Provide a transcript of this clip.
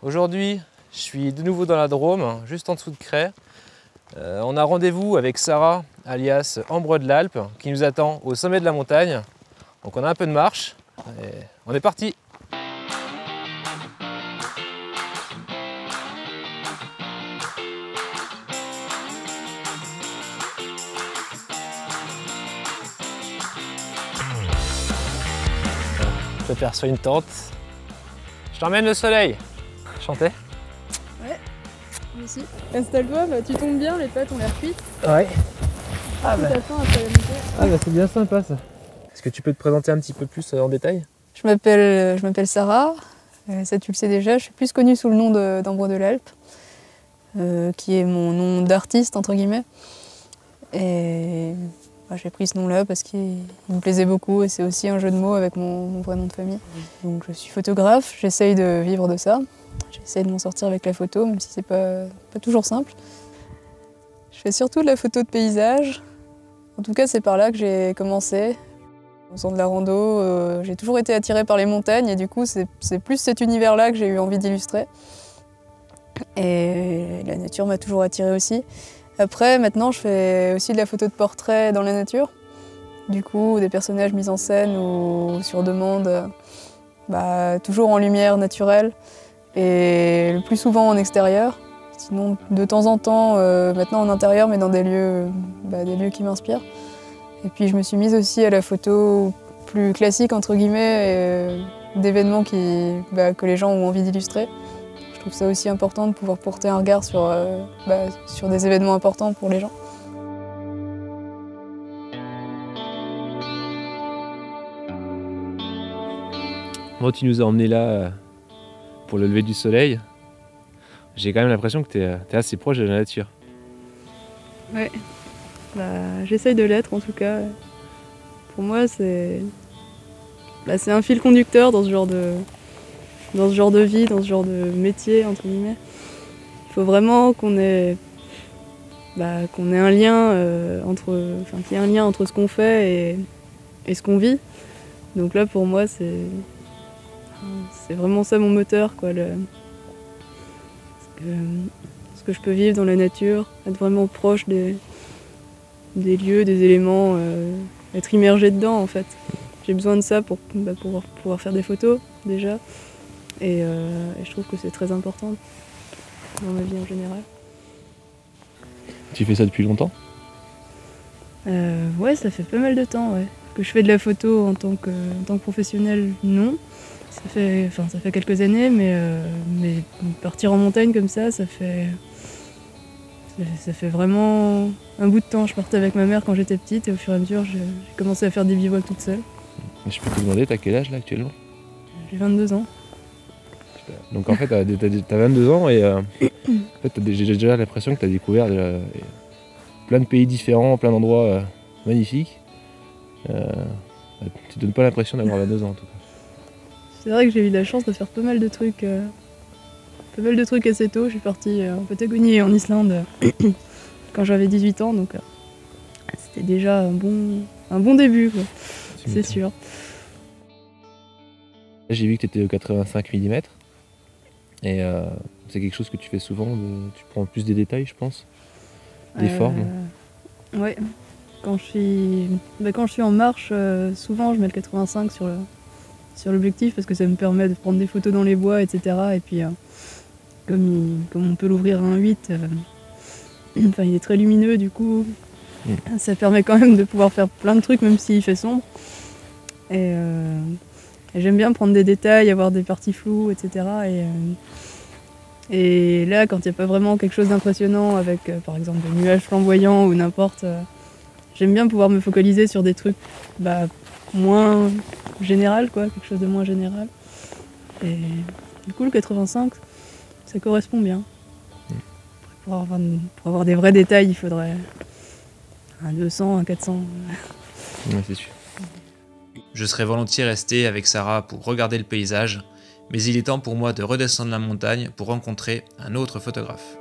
Aujourd'hui, je suis de nouveau dans la Drôme, juste en dessous de Cray. On a rendez-vous avec Sarah, alias Ambre de l'Alpe, qui nous attend au sommet de la montagne. Donc on a un peu de marche et on est parti. J'aperçois une tente. Je t'emmène le soleil. Chanter? Ouais, moi aussi. Installe-toi, bah, tu tombes bien, les pâtes ont l'air cuites. Ouais. Ah bah. Faim après la montée. Ah bah c'est bien sympa ça. Est-ce que tu peux te présenter un petit peu plus en détail? Je m'appelle Sarah, ça tu le sais déjà, je suis plus connue sous le nom d'Ambre de l'Alpe, qui est mon nom d'artiste entre guillemets. Et bah, j'ai pris ce nom-là parce qu'il me plaisait beaucoup et c'est aussi un jeu de mots avec mon vrai nom de famille. Donc je suis photographe, j'essaye de vivre de ça, j'essaye de m'en sortir avec la photo, même si c'est pas toujours simple. Je fais surtout de la photo de paysage, en tout cas c'est par là que j'ai commencé. En faisant de la rando, j'ai toujours été attirée par les montagnes et du coup c'est plus cet univers-là que j'ai eu envie d'illustrer. Et la nature m'a toujours attirée aussi. Après, maintenant, je fais aussi de la photo de portrait dans la nature. Du coup, des personnages mis en scène ou sur demande, toujours en lumière naturelle et le plus souvent en extérieur. Sinon, de temps en temps, maintenant en intérieur, mais dans des lieux qui m'inspirent. Et puis, je me suis mise aussi à la photo plus classique, entre guillemets, d'événements que les gens ont envie d'illustrer. Je trouve ça aussi important de pouvoir porter un regard sur des événements importants pour les gens. Bon, tu nous as emmenés là pour le lever du soleil. J'ai quand même l'impression que tu es assez proche de la nature. Ouais, j'essaye de l'être en tout cas. Pour moi, c'est un fil conducteur dans ce genre de vie, dans ce genre de métier, entre guillemets. Il faut vraiment qu'on ait un lien qu'il y ait un lien entre ce qu'on fait et ce qu'on vit. Donc là, pour moi, c'est vraiment ça mon moteur, quoi. Ce que je peux vivre dans la nature, être vraiment proche des lieux, des éléments, être immergé dedans, en fait. J'ai besoin de ça pour pouvoir faire des photos, déjà. Et je trouve que c'est très important dans ma vie en général. Tu fais ça depuis longtemps? Ouais, ça fait pas mal de temps, ouais. Que je fais de la photo en tant que professionnel, non. Ça fait quelques années, mais partir en montagne comme ça fait vraiment un bout de temps. Je partais avec ma mère quand j'étais petite et au fur et à mesure, j'ai commencé à faire des bivouacs toute seule. Je peux te demander, t'as quel âge là actuellement? J'ai 22 ans. Donc en fait, t'as 22 ans et en fait, j'ai déjà l'impression que t'as découvert plein de pays différents, plein d'endroits magnifiques. Tu donnes pas l'impression d'avoir 22 ans en tout cas. C'est vrai que j'ai eu la chance de faire pas mal de trucs assez tôt. Je suis partie en Patagonie et en Islande quand j'avais 18 ans, donc c'était déjà un bon début, quoi. C'est sûr. J'ai vu que tu étais au 85 mm et c'est quelque chose que tu fais souvent, tu prends plus des détails je pense, des formes. Ouais, quand je suis en marche, souvent je mets le 85 sur l'objectif parce que ça me permet de prendre des photos dans les bois, etc. Et puis comme on peut l'ouvrir à 1.8, il est très lumineux du coup, ça permet quand même de pouvoir faire plein de trucs même s'il fait sombre. Et j'aime bien prendre des détails, avoir des parties floues, etc. Et là, quand il n'y a pas vraiment quelque chose d'impressionnant avec, par exemple, des nuages flamboyants ou n'importe, j'aime bien pouvoir me focaliser sur des trucs moins général, quoi, quelque chose de moins général. Et du coup, le 85, ça correspond bien. Pour avoir des vrais détails, il faudrait un 200, un 400. Ouais, c'est sûr. Je serais volontiers resté avec Sarah pour regarder le paysage, mais il est temps pour moi de redescendre la montagne pour rencontrer un autre photographe.